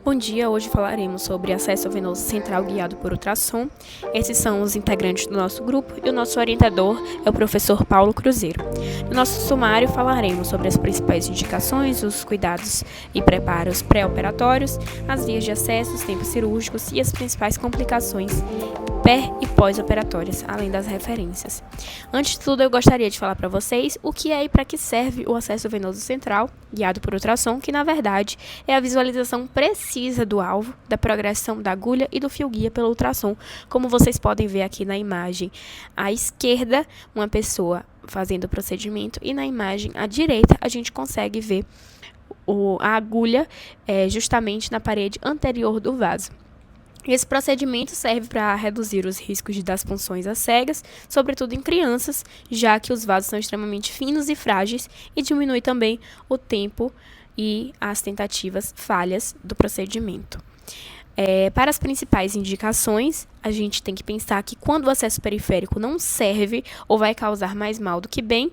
Bom dia, hoje falaremos sobre acesso venoso central guiado por ultrassom. Esses são os integrantes do nosso grupo e o nosso orientador é o professor Paulo Cruzeiro. No nosso sumário falaremos sobre as principais indicações, os cuidados e preparos pré-operatórios, as vias de acesso, os tempos cirúrgicos e as principais complicações pré- e pós-operatórias, além das referências. Antes de tudo, eu gostaria de falar para vocês o que é e para que serve o acesso venoso central guiado por ultrassom, que na verdade é a visualização precisa do alvo, da progressão da agulha e do fio guia pelo ultrassom, como vocês podem ver aqui na imagem à esquerda, uma pessoa fazendo o procedimento, e na imagem à direita a gente consegue ver a agulha justamente na parede anterior do vaso. Esse procedimento serve para reduzir os riscos das punções às cegas, sobretudo em crianças, já que os vasos são extremamente finos e frágeis, e diminui também o tempo e as tentativas falhas do procedimento. Para as principais indicações, a gente tem que pensar que quando o acesso periférico não serve ou vai causar mais mal do que bem,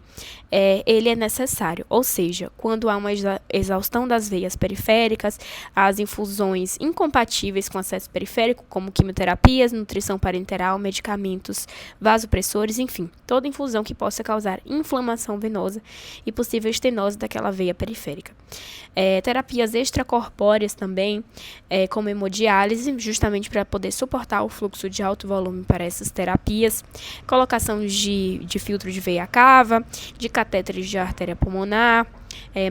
ele é necessário. Ou seja, quando há uma exaustão das veias periféricas, as infusões incompatíveis com acesso periférico, como quimioterapias, nutrição parenteral, medicamentos, vasopressores, enfim, toda infusão que possa causar inflamação venosa e possível estenose daquela veia periférica. Terapias extracorpóreas também, como hemodiálise, justamente para poder suportar o fluxo de alto volume para essas terapias, colocação de filtro de veia cava, de catéteres de artéria pulmonar,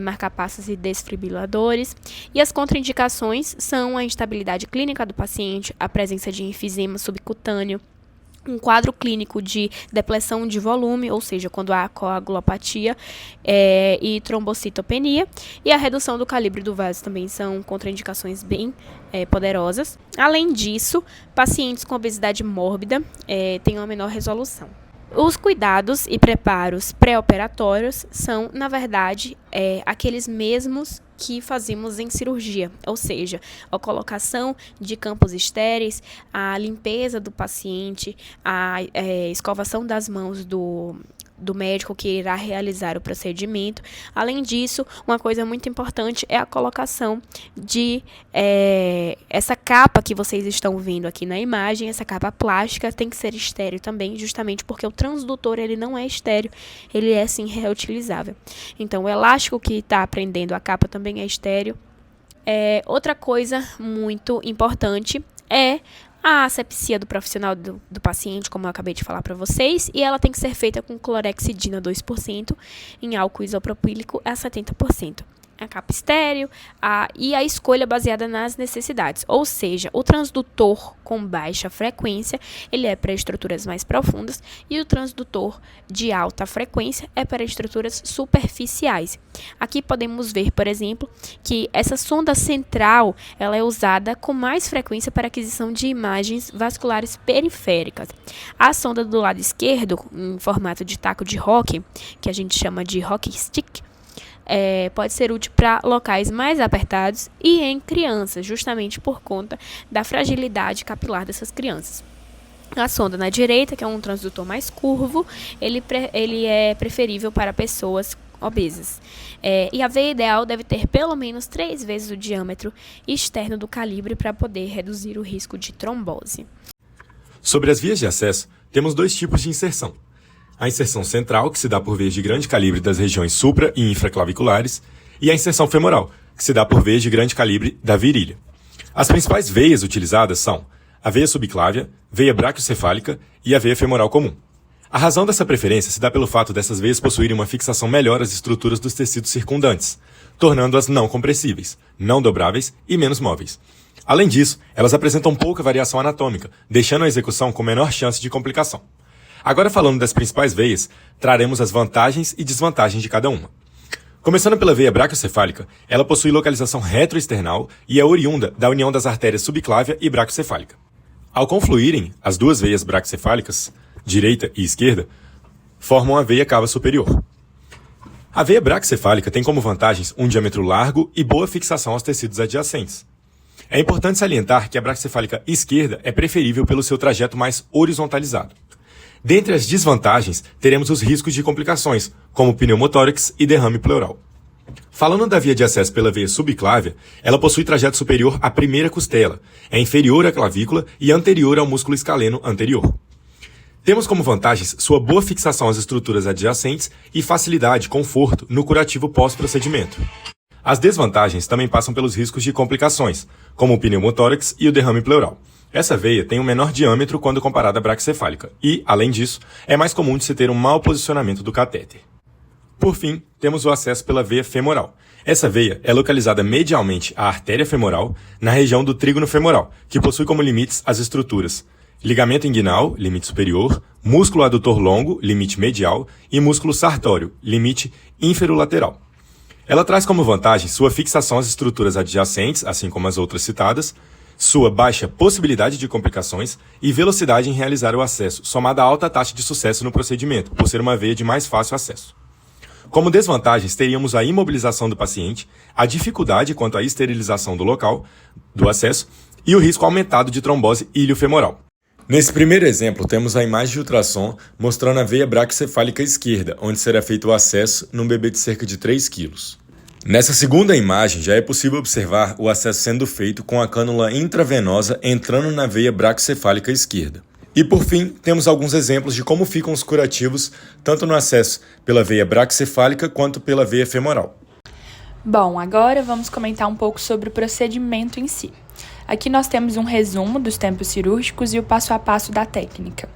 marcapassos e desfibriladores. E as contraindicações são a instabilidade clínica do paciente, a presença de enfisema subcutâneo, um quadro clínico de depressão de volume, ou seja, quando há coagulopatia e trombocitopenia, e a redução do calibre do vaso também são contraindicações bem poderosas. Além disso, pacientes com obesidade mórbida têm uma menor resolução. Os cuidados e preparos pré-operatórios são, na verdade, aqueles mesmos que fazemos em cirurgia, ou seja, a colocação de campos estéreis, a limpeza do paciente, a escovação das mãos do médico que irá realizar o procedimento. Além disso, uma coisa muito importante é a colocação de essa capa que vocês estão vendo aqui na imagem. Essa capa plástica tem que ser estéril também, justamente porque o transdutor ele não é estéril, ele é sim reutilizável. Então, o elástico que está prendendo a capa também é estéril. Outra coisa muito importante é a asepsia do profissional do paciente, como eu acabei de falar para vocês, e ela tem que ser feita com clorexidina 2% em álcool isopropílico a 70%. A capa estéril e a escolha baseada nas necessidades, ou seja, o transdutor com baixa frequência, ele é para estruturas mais profundas, e o transdutor de alta frequência é para estruturas superficiais. Aqui podemos ver, por exemplo, que essa sonda central, ela é usada com mais frequência para aquisição de imagens vasculares periféricas. A sonda do lado esquerdo, em formato de taco de hóquei, que a gente chama de hockey stick, pode ser útil para locais mais apertados e em crianças, justamente por conta da fragilidade capilar dessas crianças. A sonda na direita, que é um transdutor mais curvo, ele é preferível para pessoas obesas. E a veia ideal deve ter pelo menos 3 vezes o diâmetro externo do calibre para poder reduzir o risco de trombose. Sobre as vias de acesso, temos 2 tipos de inserção. A inserção central, que se dá por veias de grande calibre das regiões supra- e infraclaviculares, e a inserção femoral, que se dá por veias de grande calibre da virilha. As principais veias utilizadas são a veia subclávia, veia braquiocefálica e a veia femoral comum. A razão dessa preferência se dá pelo fato dessas veias possuírem uma fixação melhor às estruturas dos tecidos circundantes, tornando-as não compressíveis, não dobráveis e menos móveis. Além disso, elas apresentam pouca variação anatômica, deixando a execução com menor chance de complicação. Agora, falando das principais veias, traremos as vantagens e desvantagens de cada uma. Começando pela veia braquiocefálica, ela possui localização retroesternal e é oriunda da união das artérias subclávia e braquiocefálica. Ao confluírem, as 2 veias braquiocefálicas, direita e esquerda, formam a veia cava superior. A veia braquiocefálica tem como vantagens um diâmetro largo e boa fixação aos tecidos adjacentes. É importante salientar que a braquiocefálica esquerda é preferível pelo seu trajeto mais horizontalizado. Dentre as desvantagens, teremos os riscos de complicações, como pneumotórax e derrame pleural. Falando da via de acesso pela veia subclávia, ela possui trajeto superior à primeira costela, é inferior à clavícula e anterior ao músculo escaleno anterior. Temos como vantagens sua boa fixação às estruturas adjacentes e facilidade e conforto no curativo pós-procedimento. As desvantagens também passam pelos riscos de complicações, como o pneumotórax e o derrame pleural. Essa veia tem um menor diâmetro quando comparada à braquicefálica e, além disso, é mais comum de se ter um mau posicionamento do catéter. Por fim, temos o acesso pela veia femoral. Essa veia é localizada medialmente à artéria femoral, na região do trígono femoral, que possui como limites as estruturas ligamento inguinal, limite superior, músculo adutor longo, limite medial, e músculo sartório, limite inferolateral. Ela traz como vantagem sua fixação às estruturas adjacentes, assim como as outras citadas, sua baixa possibilidade de complicações e velocidade em realizar o acesso, somada à alta taxa de sucesso no procedimento, por ser uma veia de mais fácil acesso. Como desvantagens, teríamos a imobilização do paciente, a dificuldade quanto à esterilização do local do acesso e o risco aumentado de trombose iliofemoral. Nesse primeiro exemplo, temos a imagem de ultrassom mostrando a veia braquicefálica esquerda, onde será feito o acesso num bebê de cerca de 3 kg. Nessa segunda imagem, já é possível observar o acesso sendo feito com a cânula intravenosa entrando na veia braquicefálica esquerda. E por fim, temos alguns exemplos de como ficam os curativos, tanto no acesso pela veia braquicefálica quanto pela veia femoral. Bom, agora vamos comentar um pouco sobre o procedimento em si. Aqui nós temos um resumo dos tempos cirúrgicos e o passo a passo da técnica.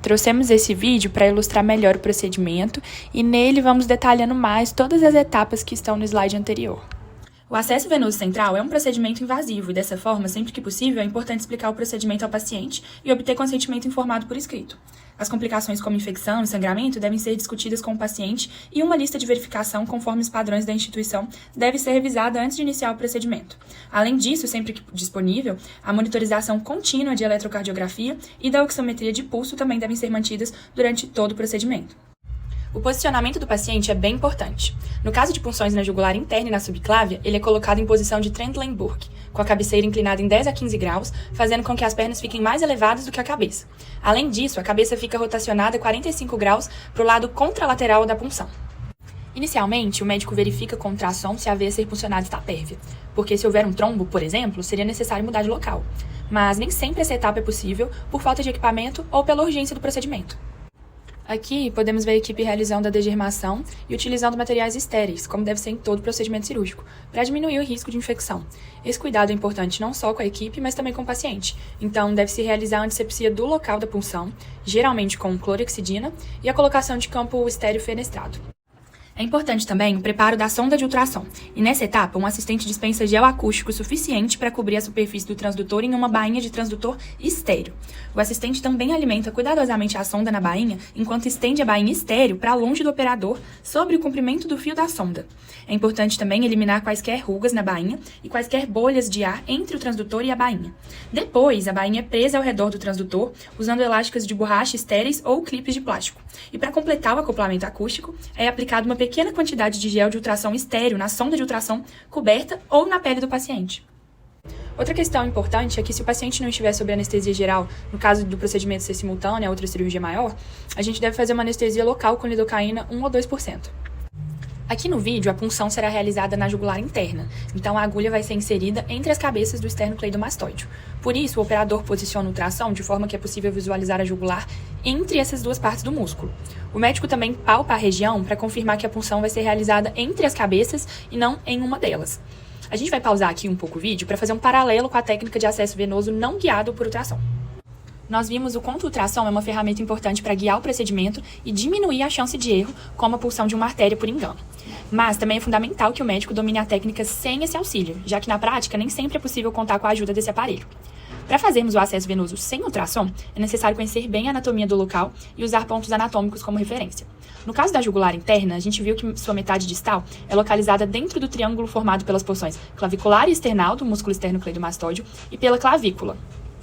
Trouxemos esse vídeo para ilustrar melhor o procedimento e nele vamos detalhando mais todas as etapas que estão no slide anterior. O acesso venoso central é um procedimento invasivo e, dessa forma, sempre que possível, é importante explicar o procedimento ao paciente e obter consentimento informado por escrito. As complicações como infecção e sangramento devem ser discutidas com o paciente e uma lista de verificação conforme os padrões da instituição deve ser revisada antes de iniciar o procedimento. Além disso, sempre que disponível, a monitorização contínua de eletrocardiografia e da oximetria de pulso também devem ser mantidas durante todo o procedimento. O posicionamento do paciente é bem importante. No caso de punções na jugular interna e na subclávia, ele é colocado em posição de Trendelenburg, com a cabeceira inclinada em 10 a 15 graus, fazendo com que as pernas fiquem mais elevadas do que a cabeça. Além disso, a cabeça fica rotacionada 45 graus para o lado contralateral da punção. Inicialmente, o médico verifica com ultrassom se a veia a ser puncionada está pérvia, porque se houver um trombo, por exemplo, seria necessário mudar de local. Mas nem sempre essa etapa é possível por falta de equipamento ou pela urgência do procedimento. Aqui, podemos ver a equipe realizando a degermação e utilizando materiais estéreis, como deve ser em todo procedimento cirúrgico, para diminuir o risco de infecção. Esse cuidado é importante não só com a equipe, mas também com o paciente. Então, deve-se realizar a antisepsia do local da punção, geralmente com clorexidina, e a colocação de campo estéreo fenestrado. É importante também o preparo da sonda de ultrassom, e nessa etapa, um assistente dispensa gel acústico suficiente para cobrir a superfície do transdutor em uma bainha de transdutor estéreo. O assistente também alimenta cuidadosamente a sonda na bainha, enquanto estende a bainha estéreo para longe do operador sobre o comprimento do fio da sonda. É importante também eliminar quaisquer rugas na bainha e quaisquer bolhas de ar entre o transdutor e a bainha. Depois, a bainha é presa ao redor do transdutor, usando elásticas de borracha estéreis ou clipes de plástico. E para completar o acoplamento acústico, é aplicado uma pequena quantidade de gel de ultrassom estéreo na sonda de ultrassom coberta ou na pele do paciente. Outra questão importante é que se o paciente não estiver sob anestesia geral, no caso do procedimento ser simultâneo a outra cirurgia maior, a gente deve fazer uma anestesia local com lidocaína 1 ou 2%. Aqui no vídeo, a punção será realizada na jugular interna, então a agulha vai ser inserida entre as cabeças do esternocleidomastóide. Por isso, o operador posiciona o ultrassom de forma que é possível visualizar a jugular entre essas duas partes do músculo. O médico também palpa a região para confirmar que a punção vai ser realizada entre as cabeças e não em uma delas. A gente vai pausar aqui um pouco o vídeo para fazer um paralelo com a técnica de acesso venoso não guiado por ultrassom. Nós vimos o quanto o ultrassom é uma ferramenta importante para guiar o procedimento e diminuir a chance de erro, como a pulsão de uma artéria por engano. Mas também é fundamental que o médico domine a técnica sem esse auxílio, já que na prática nem sempre é possível contar com a ajuda desse aparelho. Para fazermos o acesso venoso sem ultrassom, é necessário conhecer bem a anatomia do local e usar pontos anatômicos como referência. No caso da jugular interna, a gente viu que sua metade distal é localizada dentro do triângulo formado pelas porções clavicular e esternal do músculo esternocleidomastóide e pela clavícula.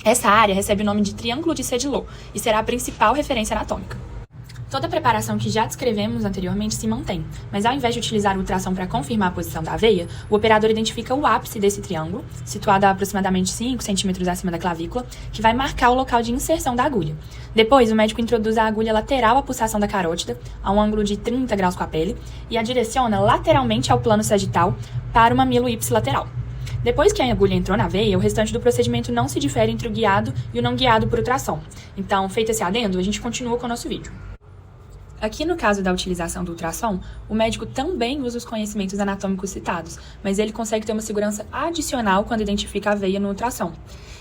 Essa área recebe o nome de triângulo de Sedilot e será a principal referência anatômica. Toda a preparação que já descrevemos anteriormente se mantém, mas ao invés de utilizar o ultrassom para confirmar a posição da veia, o operador identifica o ápice desse triângulo, situado a aproximadamente 5 centímetros acima da clavícula, que vai marcar o local de inserção da agulha. Depois, o médico introduz a agulha lateral à pulsação da carótida, a um ângulo de 30 graus com a pele, e a direciona lateralmente ao plano sagital para o mamilo ipsilateral. Depois que a agulha entrou na veia, o restante do procedimento não se difere entre o guiado e o não guiado por ultrassom. Então, feito esse adendo, a gente continua com o nosso vídeo. Aqui no caso da utilização do ultrassom, o médico também usa os conhecimentos anatômicos citados, mas ele consegue ter uma segurança adicional quando identifica a veia no ultrassom.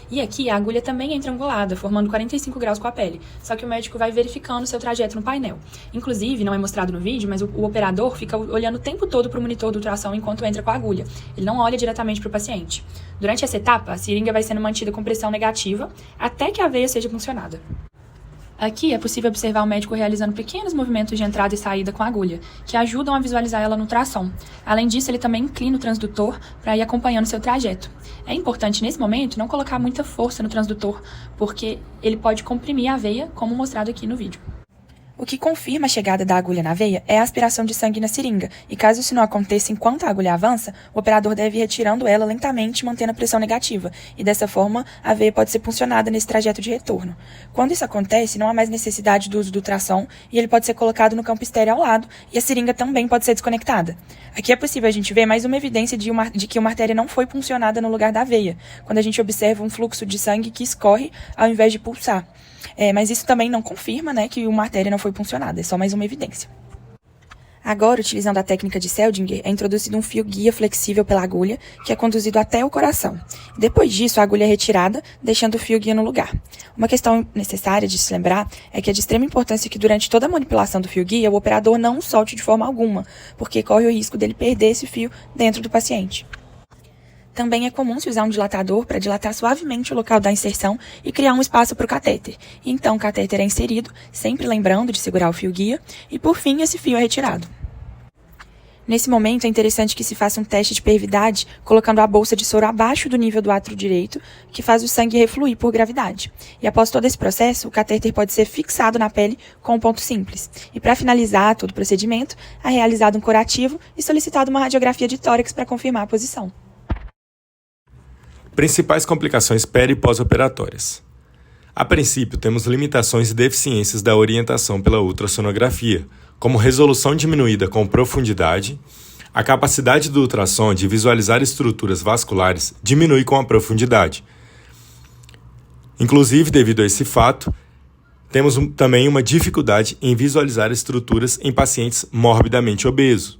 E aqui a agulha também é triangulada, formando 45 graus com a pele, só que o médico vai verificando seu trajeto no painel. Inclusive, não é mostrado no vídeo, mas o operador fica olhando o tempo todo para o monitor do ultrassom enquanto entra com a agulha. Ele não olha diretamente para o paciente. Durante essa etapa, a seringa vai sendo mantida com pressão negativa até que a veia seja puncionada. Aqui é possível observar o médico realizando pequenos movimentos de entrada e saída com a agulha, que ajudam a visualizar ela no ultrassom. Além disso, ele também inclina o transdutor para ir acompanhando seu trajeto. É importante, nesse momento, não colocar muita força no transdutor, porque ele pode comprimir a veia, como mostrado aqui no vídeo. O que confirma a chegada da agulha na veia é a aspiração de sangue na seringa, e caso isso não aconteça enquanto a agulha avança, o operador deve ir retirando ela lentamente, mantendo a pressão negativa, e dessa forma a veia pode ser puncionada nesse trajeto de retorno. Quando isso acontece, não há mais necessidade do uso do ultrassom, e ele pode ser colocado no campo estéreo ao lado, e a seringa também pode ser desconectada. Aqui é possível a gente ver mais uma evidência de que uma artéria não foi puncionada no lugar da veia, quando a gente observa um fluxo de sangue que escorre ao invés de pulsar. Mas isso também não confirma, que uma artéria não foi puncionada, é só mais uma evidência. Agora, utilizando a técnica de Seldinger, é introduzido um fio guia flexível pela agulha, que é conduzido até o coração. Depois disso, a agulha é retirada, deixando o fio guia no lugar. Uma questão necessária de se lembrar é que é de extrema importância que durante toda a manipulação do fio guia, o operador não o solte de forma alguma, porque corre o risco dele perder esse fio dentro do paciente. Também é comum se usar um dilatador para dilatar suavemente o local da inserção e criar um espaço para o catéter. Então, o catéter é inserido, sempre lembrando de segurar o fio guia, e por fim, esse fio é retirado. Nesse momento, é interessante que se faça um teste de pervividade, colocando a bolsa de soro abaixo do nível do átrio direito, que faz o sangue refluir por gravidade. E após todo esse processo, o catéter pode ser fixado na pele com um ponto simples. E para finalizar todo o procedimento, é realizado um curativo e solicitado uma radiografia de tórax para confirmar a posição. Principais complicações peri- e pós-operatórias. A princípio, temos limitações e deficiências da orientação pela ultrassonografia, como resolução diminuída com profundidade, a capacidade do ultrassom de visualizar estruturas vasculares diminui com a profundidade. Inclusive, devido a esse fato, temos também uma dificuldade em visualizar estruturas em pacientes morbidamente obesos.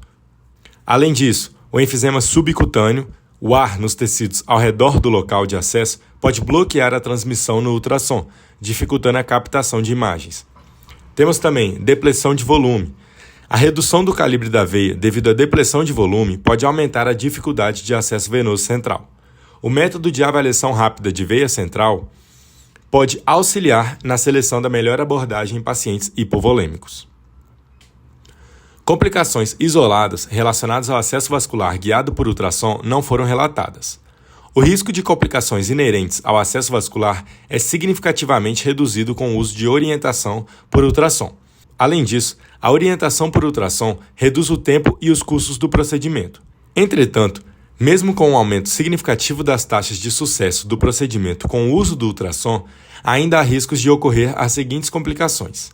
Além disso, o enfisema subcutâneo, o ar nos tecidos ao redor do local de acesso, pode bloquear a transmissão no ultrassom, dificultando a captação de imagens. Temos também depressão de volume. A redução do calibre da veia devido à depressão de volume pode aumentar a dificuldade de acesso venoso central. O método de avaliação rápida de veia central pode auxiliar na seleção da melhor abordagem em pacientes hipovolêmicos. Complicações isoladas relacionadas ao acesso vascular guiado por ultrassom não foram relatadas. O risco de complicações inerentes ao acesso vascular é significativamente reduzido com o uso de orientação por ultrassom. Além disso, a orientação por ultrassom reduz o tempo e os custos do procedimento. Entretanto, mesmo com um aumento significativo das taxas de sucesso do procedimento com o uso do ultrassom, ainda há riscos de ocorrer as seguintes complicações: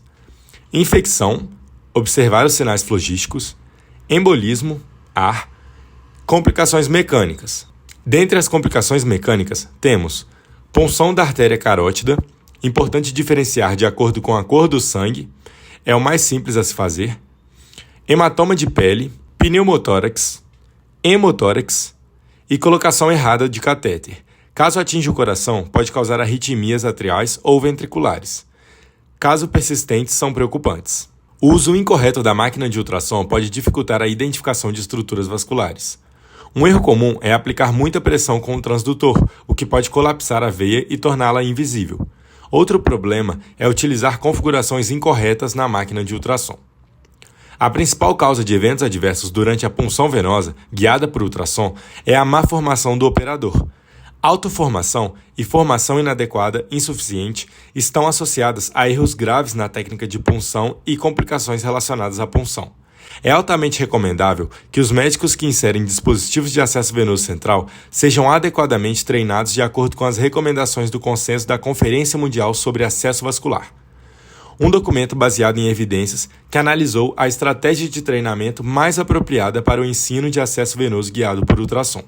infecção, observar os sinais flogísticos, embolismo, ar, complicações mecânicas. Dentre as complicações mecânicas, temos punção da artéria carótida, importante diferenciar de acordo com a cor do sangue, é o mais simples a se fazer, hematoma de pele, pneumotórax, hemotórax e colocação errada de catéter. Caso atinja o coração, pode causar arritmias atriais ou ventriculares. Caso persistentes, são preocupantes. O uso incorreto da máquina de ultrassom pode dificultar a identificação de estruturas vasculares. Um erro comum é aplicar muita pressão com o transdutor, o que pode colapsar a veia e torná-la invisível. Outro problema é utilizar configurações incorretas na máquina de ultrassom. A principal causa de eventos adversos durante a punção venosa, guiada por ultrassom, é a má formação do operador. Autoformação e formação inadequada, insuficiente, estão associadas a erros graves na técnica de punção e complicações relacionadas à punção. É altamente recomendável que os médicos que inserem dispositivos de acesso venoso central sejam adequadamente treinados de acordo com as recomendações do Consenso da Conferência Mundial sobre Acesso Vascular, um documento baseado em evidências que analisou a estratégia de treinamento mais apropriada para o ensino de acesso venoso guiado por ultrassom.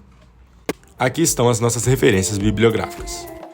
Aqui estão as nossas referências bibliográficas.